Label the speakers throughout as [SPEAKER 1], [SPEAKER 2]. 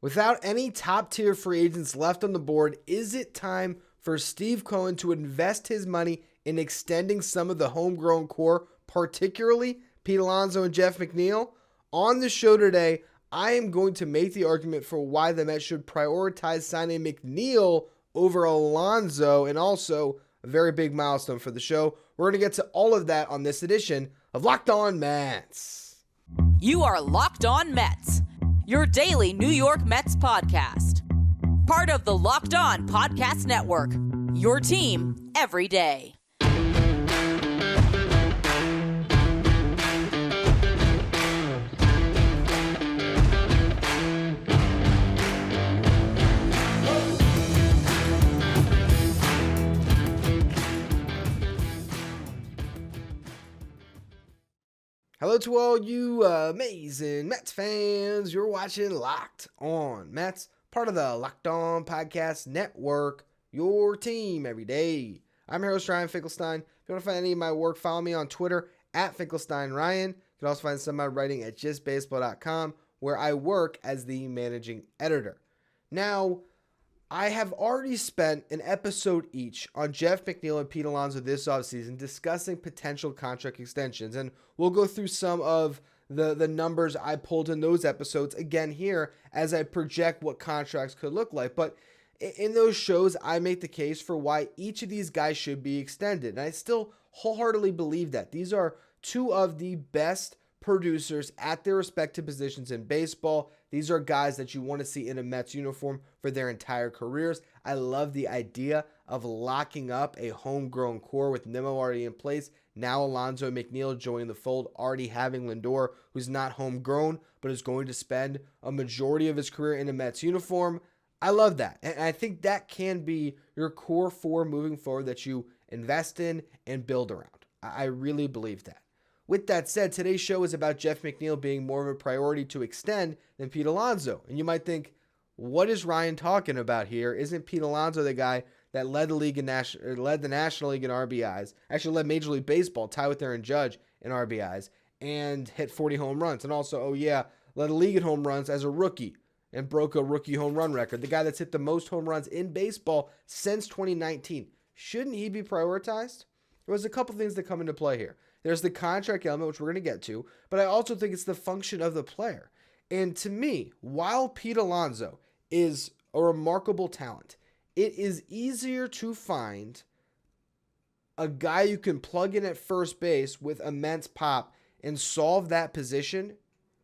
[SPEAKER 1] Without any top-tier free agents left on the board, is it time for Steve Cohen to invest his money in extending some of the homegrown core, particularly Pete Alonso and Jeff McNeil? On the show today, I am going to make the argument for why the Mets should prioritize signing McNeil over Alonso, and also a very big milestone for the show. We're going to get to all of that on this edition of Locked On Mets.
[SPEAKER 2] You are Locked On Mets, your daily New York Mets podcast. Part of the Locked On Podcast Network, your team every day.
[SPEAKER 1] Hello to all you amazing Mets fans. You're watching Locked On Mets, part of the Locked On Podcast Network, your team every day. I'm your host, Ryan Finkelstein. If you want to find any of my work, follow me on Twitter at FinkelsteinRyan. You can also find some of my writing at justbaseball.com, where I work as the managing editor. Now, I have already spent an episode each on Jeff McNeil and Pete Alonso this offseason discussing potential contract extensions, and we'll go through some of the numbers I pulled in those episodes again here as I project what contracts could look like. But in those shows, I make the case for why each of these guys should be extended, and I still wholeheartedly believe that. These are two of the best producers at their respective positions in baseball. These are guys that you want to see in a Mets uniform for their entire careers. I love the idea of locking up a homegrown core with Nimmo already in place. Now Alonso and McNeil joining the fold, already having Lindor, who's not homegrown, but is going to spend a majority of his career in a Mets uniform. I love that. And I think that can be your core four moving forward that you invest in and build around. I really believe that. With that said, today's show is about Jeff McNeil being more of a priority to extend than Pete Alonso. And you might think, what is Ryan talking about here? Isn't Pete Alonso the guy that led the league in led the National League in RBIs, actually led Major League Baseball, tied with Aaron Judge in RBIs, and hit 40 home runs? And also, led the league in home runs as a rookie and broke a rookie home run record. The guy that's hit the most home runs in baseball since 2019. Shouldn't he be prioritized? There's a couple things that come into play here. There's the contract element, which we're going to get to, but I also think it's the function of the player. And to me, while Pete Alonso is a remarkable talent, it is easier to find a guy you can plug in at first base with immense pop and solve that position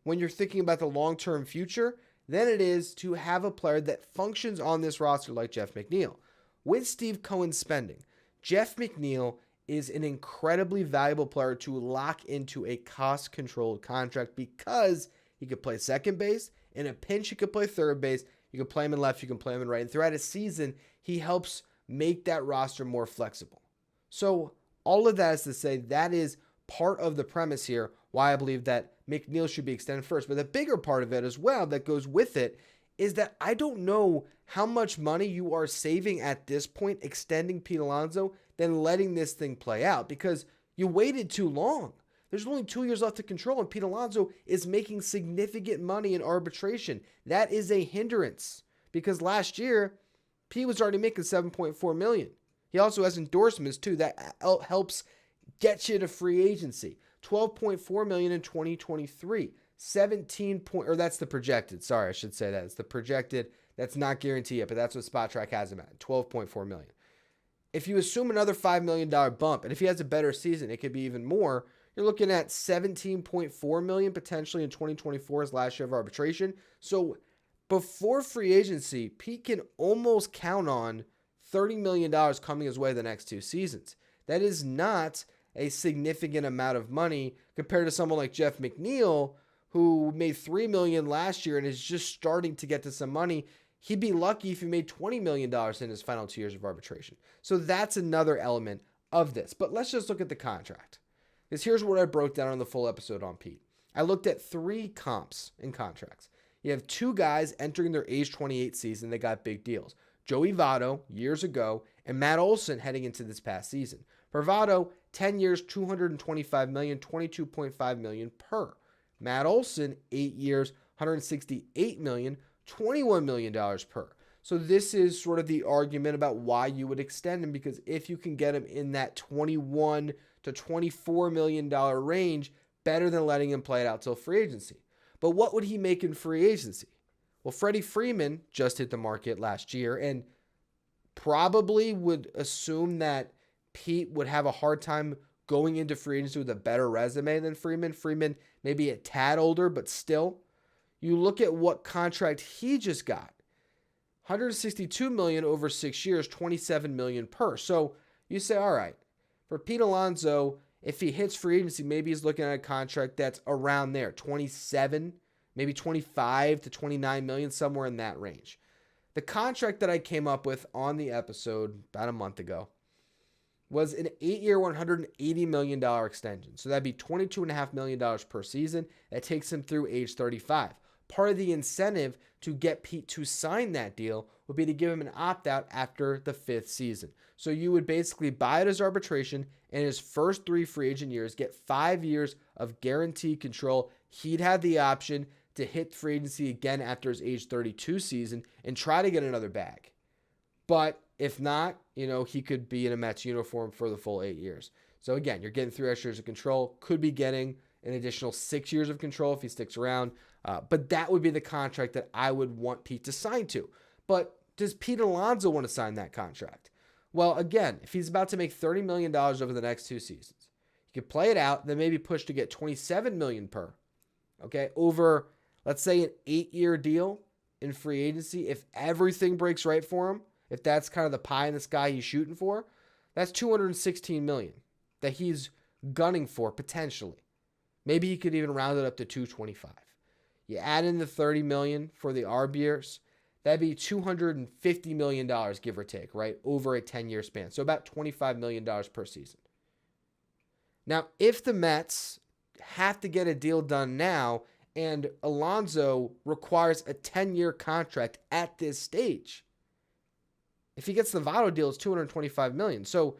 [SPEAKER 1] when you're thinking about the long-term future than it is to have a player that functions on this roster like Jeff McNeil. With Steve Cohen's spending, Jeff McNeil is an incredibly valuable player to lock into a cost-controlled contract because he could play second base. In a pinch, he could play third base. You can play him in left, you can play him in right. And throughout a season, he helps make that roster more flexible. So all of that is to say that is part of the premise here, why I believe that McNeil should be extended first. But the bigger part of it as well that goes with it is that I don't know how much money you are saving at this point extending Pete Alonso than letting this thing play out, because you waited too long. There's only 2 years left to control, and Pete Alonso is making significant money in arbitration. That is a hindrance, because last year, Pete was already making $7.4 million. He also has endorsements, too, that helps get you to free agency. $12.4 million in 2023. That's the projected. Sorry, I should say that. It's the projected. That's not guaranteed yet, but that's what SpotTrack has him at, $12.4 million. If you assume another $5 million bump, and if he has a better season, it could be even more, you're looking at $17.4 million potentially in 2024 as last year of arbitration. So before free agency, Pete can almost count on $30 million coming his way the next two seasons. That is not a significant amount of money compared to someone like Jeff McNeil, who made $3 million last year and is just starting to get to some money. He'd be lucky if he made $20 million in his final 2 years of arbitration. So that's another element of this. But let's just look at the contract, because here's what I broke down on the full episode on Pete. I looked at three comps in contracts. You have two guys entering their age 28 season that got big deals. Joey Votto, years ago, and Matt Olson heading into this past season. For Votto, 10 years, $225 million, $22.5 million per. Matt Olson, 8 years, $168 million, $21 million per. So this is sort of the argument about why you would extend him, because if you can get him in that $21 to $24 million range, better than letting him play it out till free agency. But what would he make in free agency? Well, Freddie Freeman just hit the market last year and probably would assume that Pete would have a hard time going into free agency with a better resume than Freeman. Freeman maybe a tad older, but still. You look at what contract he just got. $162 million over 6 years, $27 million per. So you say, all right, for Pete Alonso, if he hits free agency, maybe he's looking at a contract that's around there, 27, maybe 25 to 29 million, somewhere in that range. The contract that I came up with on the episode about a month ago was an 8-year, $180 million extension. So that'd be $22.5 million per season. That takes him through age 35. Part of the incentive to get Pete to sign that deal would be to give him an opt-out after the 5th season. So you would basically buy it as arbitration, and his first 3 free agent years get 5 years of guaranteed control. He'd have the option to hit free agency again after his age 32 season and try to get another bag. But if not, he could be in a Mets uniform for the full 8 years. So again, you're getting 3 extra years of control, could be getting an additional 6 years of control if he sticks around. But that would be the contract that I would want Pete to sign to. But does Pete Alonso want to sign that contract? Well, again, if he's about to make $30 million over the next 2 seasons, he could play it out, then maybe push to get $27 million per. Okay, over, let's say, an 8-year deal in free agency. If everything breaks right for him, if that's kind of the pie in the sky he's shooting for, that's $216 million that he's gunning for potentially. Maybe he could even round it up to $225. You add in the $30 million for the ARB years, that'd be $250 million, give or take, right, over a 10-year span. So about $25 million per season. Now, if the Mets have to get a deal done now and Alonso requires a 10-year contract at this stage, if he gets the Votto deal, it's $225 million. So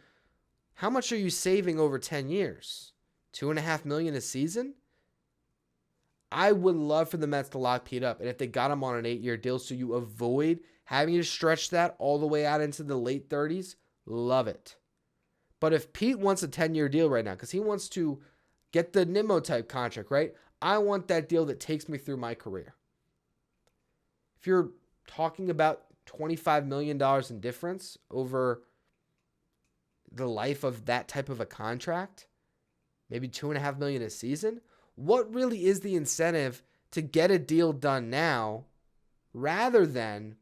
[SPEAKER 1] how much are you saving over 10 years? $2.5 million a season? I would love for the Mets to lock Pete up. And if they got him on an 8-year deal so you avoid having to stretch that all the way out into the late 30s, love it. But if Pete wants a 10-year deal right now because he wants to get the Nimmo type contract, right? I want that deal that takes me through my career. If you're talking about $25 million in difference over the life of that type of a contract, maybe $2.5 million a season, what really is the incentive to get a deal done now rather than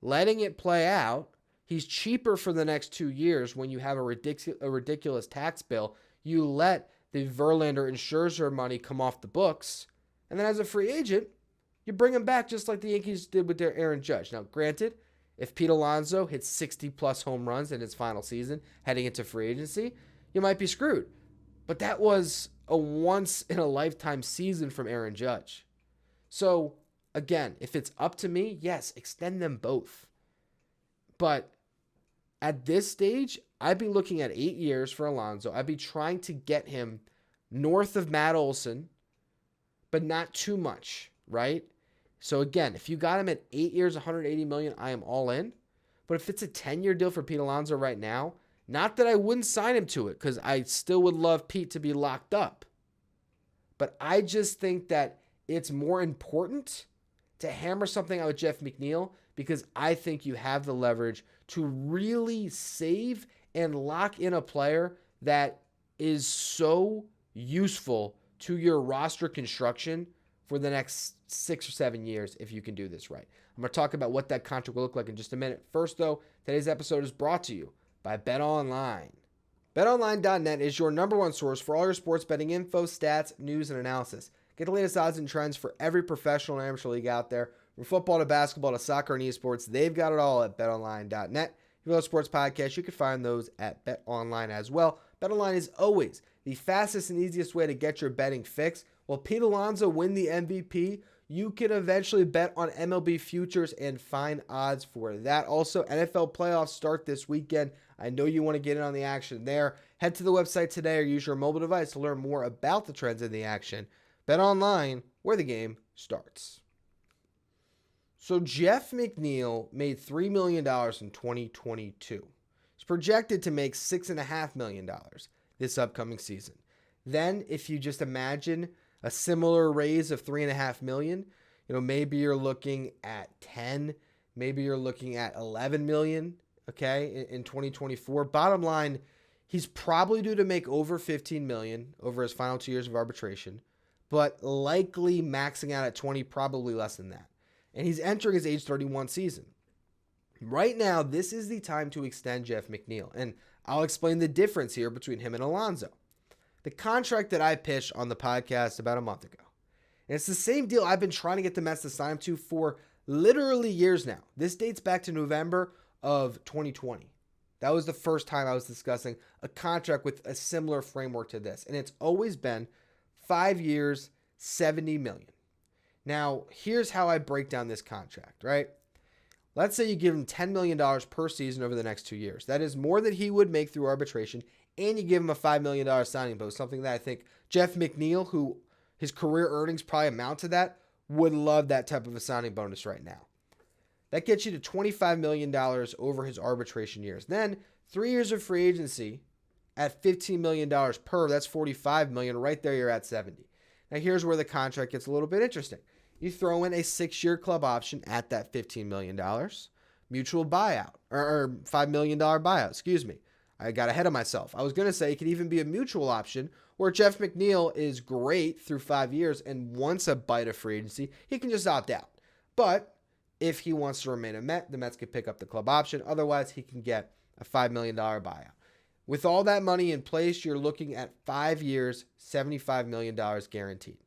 [SPEAKER 1] letting it play out? He's cheaper for the next 2 years when you have a ridiculous tax bill. You let the Verlander and Scherzer money come off the books, and then as a free agent, you bring him back just like the Yankees did with their Aaron Judge. Now, granted, if Pete Alonso hits 60-plus home runs in his final season heading into free agency, you might be screwed. But that was a once-in-a-lifetime season from Aaron Judge. So, again, if it's up to me, yes, extend them both. But at this stage, I'd be looking at 8 years for Alonso. I'd be trying to get him north of Matt Olson, but not too much, right? So, again, if you got him at 8 years, $180 million, I am all in. But if it's a 10-year deal for Pete Alonso right now, not that I wouldn't sign him to it, because I still would love Pete to be locked up. But I just think that it's more important to hammer something out with Jeff McNeil, because I think you have the leverage to really save and lock in a player that is so useful to your roster construction for the next 6 or 7 years if you can do this right. I'm going to talk about what that contract will look like in just a minute. First, though, today's episode is brought to you by BetOnline. BetOnline.net is your number one source for all your sports betting info, stats, news, and analysis. Get the latest odds and trends for every professional and amateur league out there. From football to basketball to soccer and esports, they've got it all at BetOnline.net. If you love sports podcasts, you can find those at BetOnline as well. BetOnline is always the fastest and easiest way to get your betting fix. Will Pete Alonso win the MVP? You can eventually bet on MLB futures and find odds for that. Also, NFL playoffs start this weekend. I know you want to get in on the action there. Head to the website today or use your mobile device to learn more about the trends in the action. Bet online, where the game starts. So Jeff McNeil made $3 million in 2022. He's projected to make $6.5 million this upcoming season. Then, if you just imagine a similar raise of $3.5 million, maybe you're looking at 10, maybe you're looking at 11 million, okay, in 2024. Bottom line, he's probably due to make over 15 million over his final 2 years of arbitration, but likely maxing out at 20, probably less than that. And he's entering his age 31 season. Right now, this is the time to extend Jeff McNeil, and I'll explain the difference here between him and Alonso. The contract that I pitched on the podcast about a month ago. And it's the same deal I've been trying to get the Mets to sign him to for literally years now. This dates back to November of 2020. That was the first time I was discussing a contract with a similar framework to this. And it's always been 5 years, $70 million. Now, here's how I break down this contract, right? Let's say you give him $10 million per season over the next 2 years. That is more than he would make through arbitration. And you give him a $5 million signing bonus, something that I think Jeff McNeil, who his career earnings probably amount to that, would love that type of a signing bonus right now. That gets you to $25 million over his arbitration years. Then 3 years of free agency at $15 million per, that's $45 million. Right there, you're at 70. Now here's where the contract gets a little bit interesting. You throw in a 6-year club option at that $15 million, mutual buyout, or $5 million buyout, excuse me. I got ahead of myself. I was going to say it could even be a mutual option where Jeff McNeil is great through 5 years and wants a bite of free agency, he can just opt out. But if he wants to remain a Met, the Mets could pick up the club option. Otherwise, he can get a $5 million buyout. With all that money in place, you're looking at 5 years, $75 million guaranteed.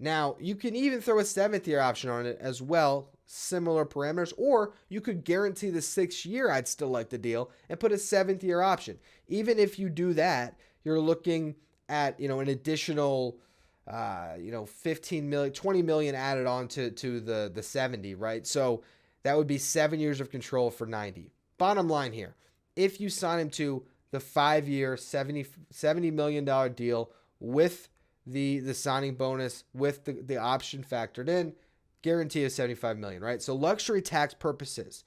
[SPEAKER 1] Now, you can even throw a 7th-year option on it as well, similar parameters, or you could guarantee the 6th year, I'd still like the deal, and put a 7th-year option. Even if you do that, you're looking at, an additional, 15 million, 20 million added on to the 70, right? So that would be 7 years of control for 90. Bottom line here, if you sign him to the 5-year, $70 million deal with the signing bonus, with the option factored in, guarantee of $75 million, right? So luxury tax purposes,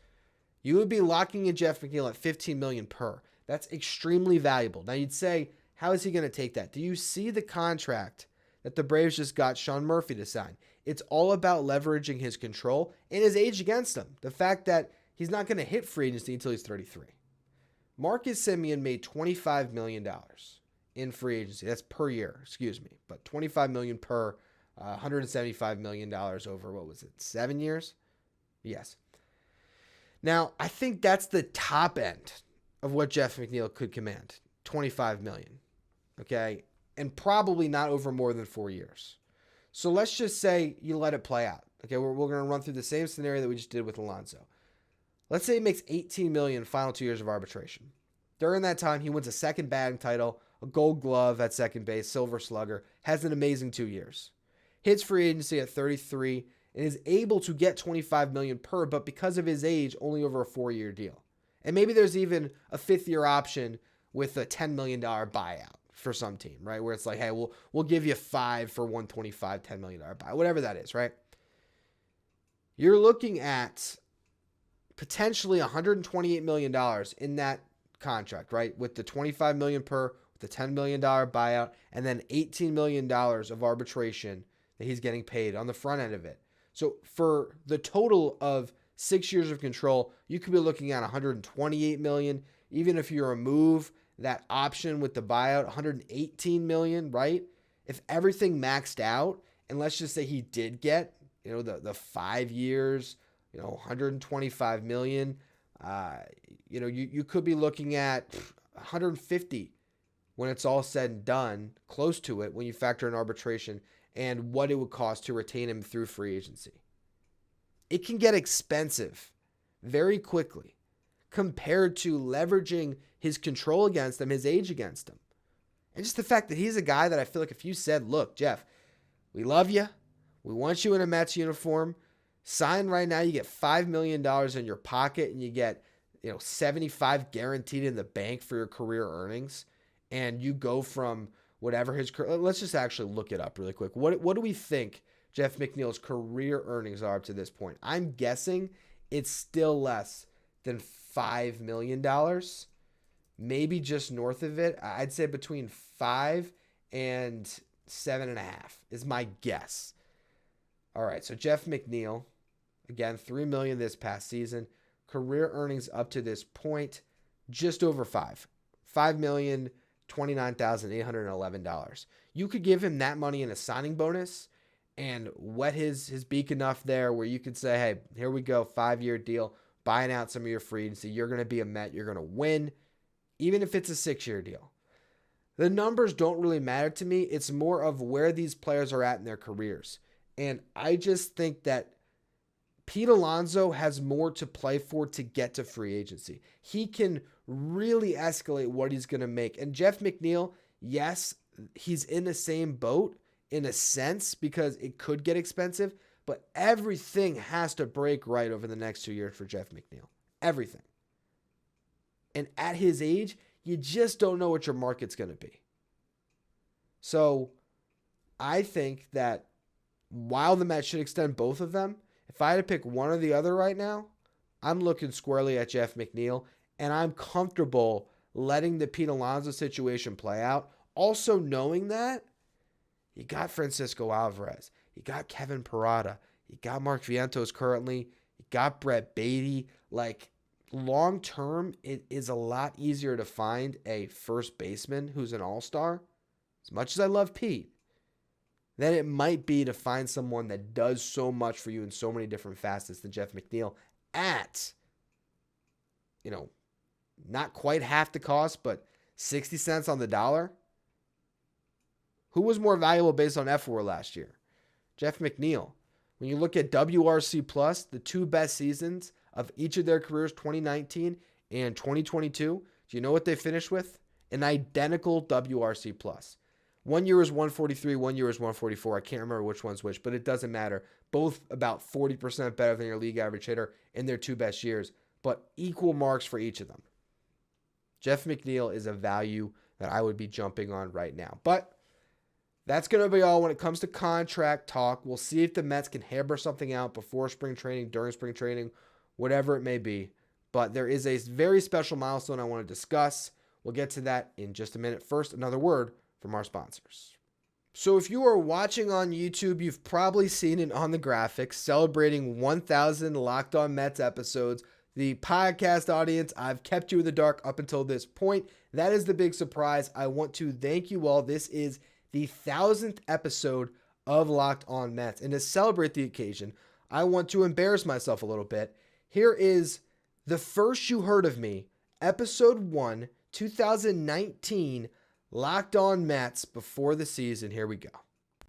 [SPEAKER 1] you would be locking in Jeff McNeil at $15 million per. That's extremely valuable. Now you'd say, how is he going to take that? Do you see the contract that the Braves just got Sean Murphy to sign? It's all about leveraging his control and his age against him. The fact that he's not going to hit free agency until he's 33. Marcus Semien made $25 million in free agency. That's per year, excuse me. But $25 million per, $175 million over, 7 years? Yes. Now, I think that's the top end of what Jeff McNeil could command. $25 million. Okay? And probably not over more than 4 years. So let's just say you let it play out. Okay, we're going to run through the same scenario that we just did with Alonso. Let's say he makes $18 million final 2 years of arbitration. During that time, he wins a second batting title, a gold glove at second base, silver slugger, has an amazing 2 years. Hits free agency at 33 and is able to get $25 million per, but because of his age, only over a 4-year deal. And maybe there's even a 5th-year option with a $10 million buyout for some team, right? Where it's like, hey, we'll give you 5 for 125, $10 million buyout, whatever that is, right? You're looking at potentially $128 million in that contract, right? With the $25 million per, with the $10 million buyout, and then $18 million of arbitration that he's getting paid on the front end of it. So for the total of 6 years of control, you could be looking at $128 million. Even if you remove that option with the buyout, $118 million, right? If everything maxed out, and let's just say he did get, the 5 years, $125 million, you could be looking at $150 when it's all said and done, close to it when you factor in arbitration and what it would cost to retain him through free agency. It can get expensive very quickly compared to leveraging his control against him, his age against him. And just the fact that he's a guy that I feel like if you said, look, Jeff, we love you. We want you in a Mets uniform. Sign right now, you get $5 million in your pocket and you get, 75 guaranteed in the bank for your career earnings. And you go from whatever his career, let's just actually look it up really quick. What do we think Jeff McNeil's career earnings are up to this point. I'm guessing it's still less than $5 million, maybe just north of it. I'd say between 5 and 7.5 is my guess. All right, so Jeff McNeil, again, $3 million this past season. Career earnings up to this point, just over $5,029,811. You could give him that money in a signing bonus and wet his beak enough there where you could say, hey, here we go, 5-year deal, buying out some of your free agency. You're going to be a Met. You're going to win, even if it's a 6-year deal. The numbers don't really matter to me. It's more of where these players are at in their careers. And I just think that Pete Alonso has more to play for to get to free agency. He can really escalate what he's going to make. And Jeff McNeil, yes, he's in the same boat in a sense because it could get expensive, but everything has to break right over the next 2 years for Jeff McNeil. Everything. And at his age, you just don't know what your market's going to be. So I think that while the Mets should extend both of them, if I had to pick one or the other right now, I'm looking squarely at Jeff McNeil, and I'm comfortable letting the Pete Alonso situation play out. Also knowing that you got Francisco Alvarez, you got Kevin Parada, you got Mark Vientos currently, you got Brett Beatty. Like, long term, it is a lot easier to find a first baseman who's an all-star, as much as I love Pete, than it might be to find someone that does so much for you in so many different facets than Jeff McNeil at, not quite half the cost, but 60 cents on the dollar. Who was more valuable based on FWAR last year? Jeff McNeil. When you look at WRC plus, the two best seasons of each of their careers, 2019 and 2022, do you know what they finished with? An identical WRC plus. 1 year was 143, 1 year was 144. I can't remember which one's which, but it doesn't matter. Both about 40% better than your league average hitter in their two best years, but equal marks for each of them. Jeff McNeil is a value that I would be jumping on right now. But that's going to be all when it comes to contract talk. We'll see if the Mets can hammer something out before spring training, during spring training, whatever it may be. But there is a very special milestone I want to discuss. We'll get to that in just a minute. First, another word from our sponsors. So if you are watching on YouTube, you've probably seen it on the graphics celebrating 1,000 Locked On Mets episodes. The podcast audience, I've kept you in the dark up until this point. That is the big surprise. I want to thank you all. This is the 1,000th episode of Locked On Mets. And to celebrate the occasion, I want to embarrass myself a little bit. Here is the first you heard of me, episode 1, 2019, Locked On Mets before the season. Here we go.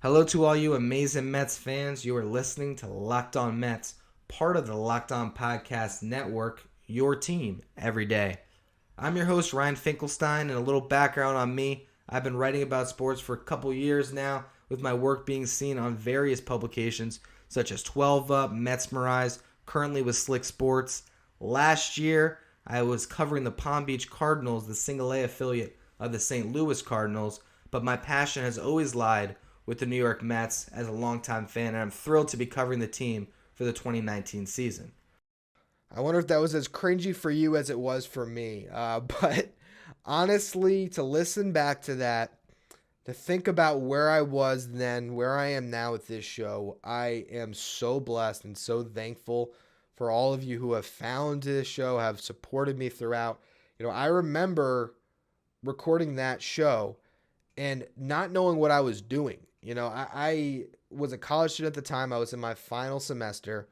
[SPEAKER 1] Hello to all you amazing Mets fans. You are listening to Locked On Mets, part of the Locked On Podcast Network, your team every day. I'm your host, Ryan Finkelstein, and a little background on me. I've been writing about sports for a couple years now, with my work being seen on various publications such as 12 Up, Metsmerized, currently with Slick Sports. Last year, I was covering the Palm Beach Cardinals, the single A affiliate of the St. Louis Cardinals, but my passion has always lied with the New York Mets as a longtime fan, and I'm thrilled to be covering the team for the 2019 season. I wonder if that was as cringy for you as it was for me, but honestly, to listen back to that, to think about where I was then, where I am now with this show, I am so blessed and so thankful for all of you who have found this show, have supported me throughout. I remember recording that show and not knowing what I was doing. I was a college student at the time. I was in my final semester.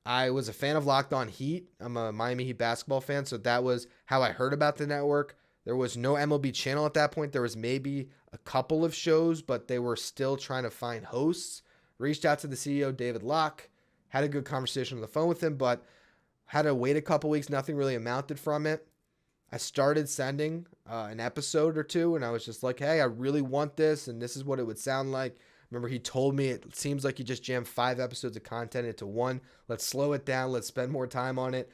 [SPEAKER 1] I was a fan of Locked On Heat. I'm a Miami Heat basketball fan, so that was how I heard about the network. There was no MLB channel at that point. There was maybe a couple of shows, but they were still trying to find hosts. Reached out to the CEO, David Locke, had a good conversation on the phone with him, but had to wait a couple weeks. Nothing really amounted from it. I started sending an episode or two, and I was just like, hey, I really want this, and this is what it would sound like. Remember, he told me it seems like you just jammed 5 episodes of content into one. Let's slow it down. Let's spend more time on it.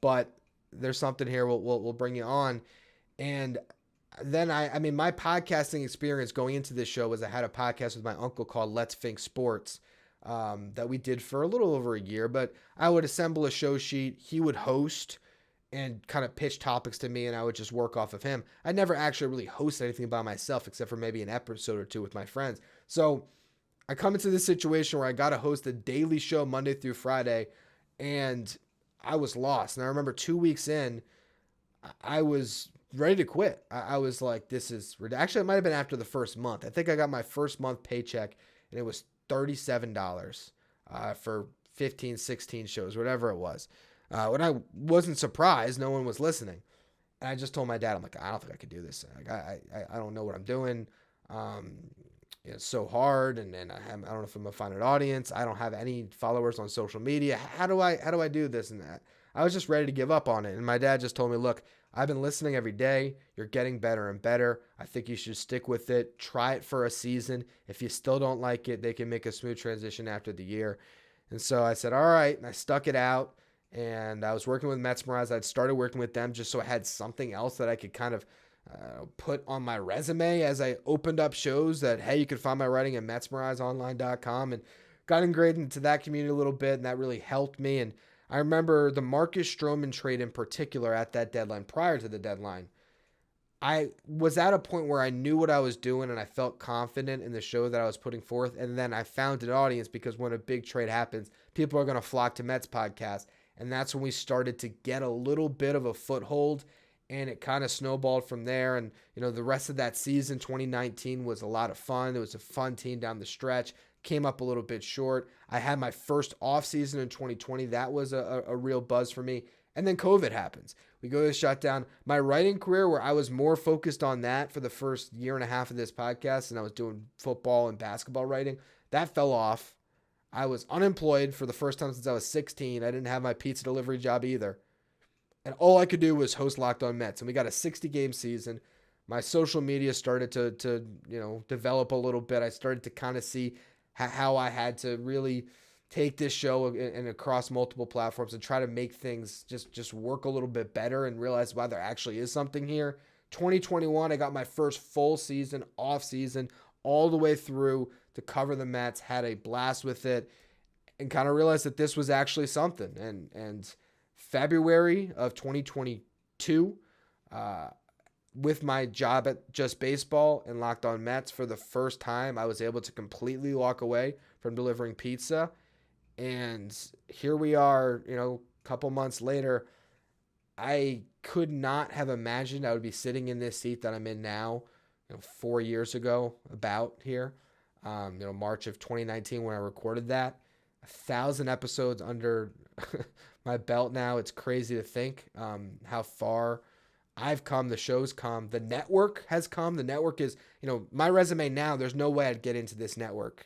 [SPEAKER 1] But there's something here. We'll bring you on. And then I mean, my podcasting experience going into this show was I had a podcast with my uncle called Let's Think Sports that we did for a little over a year. But I would assemble a show sheet. He would host and kind of pitch topics to me, and I would just work off of him. I never actually really hosted anything by myself except for maybe an episode or two with my friends. So I come into this situation where I got to host a daily show Monday through Friday, and I was lost. And I remember 2 weeks in, I was ready to quit. I was like, this is actually, it might have been after the first month. I think I got my first month paycheck, and it was $37 for 15, 16 shows, whatever it was. When I wasn't surprised, no one was listening. And I just told my dad, I'm like, I don't think I could do this. Like, I don't know what I'm doing. It's so hard, and I don't know if I'm gonna find an audience. I don't have any followers on social media. How do I do this and that? I was just ready to give up on it. And my dad just told me, look, I've been listening every day. You're getting better and better. I think you should stick with it. Try it for a season. If you still don't like it, they can make a smooth transition after the year. And so I said, all right. And I stuck it out. And I was working with Mesmerize. I'd started working with them just so I had something else that I could kind of put on my resume as I opened up shows that, hey, you could find my writing at metsmerizeonline.com, and got integrated into that community a little bit, and that really helped me. And I remember the Marcus Stroman trade in particular at that deadline, prior to the deadline. I was at a point where I knew what I was doing and I felt confident in the show that I was putting forth. And then I found an audience because when a big trade happens, people are going to flock to Mets podcast. And that's when we started to get a little bit of a foothold, and it kind of snowballed from there. And, the rest of that season, 2019, was a lot of fun. It was a fun team down the stretch. Came up a little bit short. I had my first offseason in 2020. That was a real buzz for me. And then COVID happens. We go to shutdown. My writing career, where I was more focused on that for the first year and a half of this podcast, and I was doing football and basketball writing, that fell off. I was unemployed for the first time since I was 16. I didn't have my pizza delivery job either. And all I could do was host Locked On Mets. And we got a 60-game season. My social media started to develop a little bit. I started to kind of see how I had to really take this show and across multiple platforms and try to make things just work a little bit better, and realize why there actually is something here. 2021, I got my first full season, off season, all the way through to cover the Mets, had a blast with it, and kind of realized that this was actually something. And February of 2022, with my job at Just Baseball and Locked On Mets, for the first time, I was able to completely walk away from delivering pizza. And here we are, a couple months later. I could not have imagined I would be sitting in this seat that I'm in now, 4 years ago, about here, March of 2019 when I recorded that. 1,000 episodes under my belt now. It's crazy to think how far I've come, the show's come, the network has come. The network is, my resume now, there's no way I'd get into this network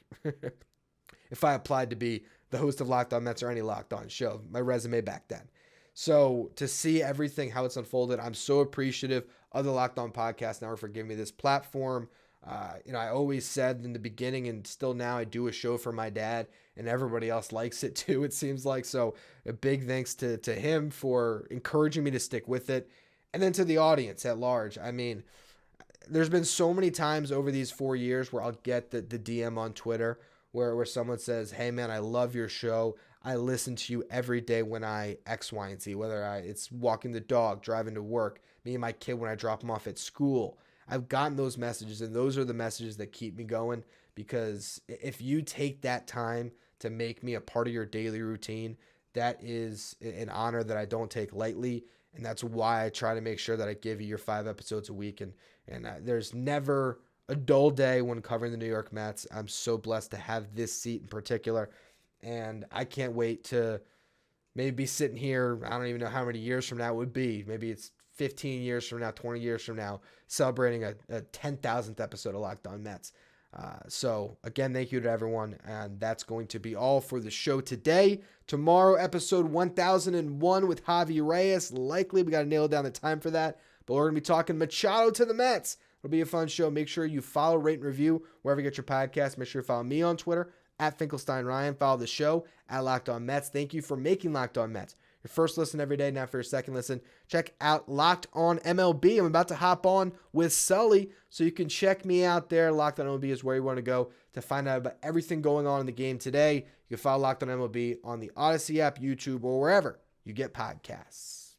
[SPEAKER 1] if I applied to be the host of Locked On Mets or any Locked On show, my resume back then. So to see everything, how it's unfolded, I'm so appreciative of the Locked On Podcast Network for giving me this platform. I always said in the beginning, and still now, I do a show for my dad, and everybody else likes it too, it seems like. So a big thanks to him for encouraging me to stick with it. And then to the audience at large. I mean, there's been so many times over these 4 years where I'll get the DM on Twitter where someone says, hey man, I love your show. I listen to you every day when I X, Y, and Z, whether it's walking the dog, driving to work, me and my kid when I drop him off at school. I've gotten those messages, and those are the messages that keep me going, because if you take that time to make me a part of your daily routine, that is an honor that I don't take lightly. And that's why I try to make sure that I give you your 5 episodes a week. And there's never a dull day when covering the New York Mets. I'm so blessed to have this seat in particular. And I can't wait to maybe be sitting here, I don't even know how many years from now it would be. Maybe it's 15 years from now, 20 years from now, celebrating a 10,000th episode of Locked On Mets. So again, thank you to everyone. And that's going to be all for the show today. Tomorrow, episode 1001 with Javi Reyes. Likely, we got to nail down the time for that. But we're going to be talking Machado to the Mets. It'll be a fun show. Make sure you follow, rate, and review wherever you get your podcast. Make sure you follow me on Twitter at Finkelstein Ryan. Follow the show at Locked On Mets. Thank you for making Locked On Mets your first listen every day. Now for your second listen, check out Locked On MLB. I'm about to hop on with Sully, so you can check me out there. Locked On MLB is where you want to go to find out about everything going on in the game today. You can follow Locked On MLB on the Odyssey app, YouTube, or wherever you get podcasts.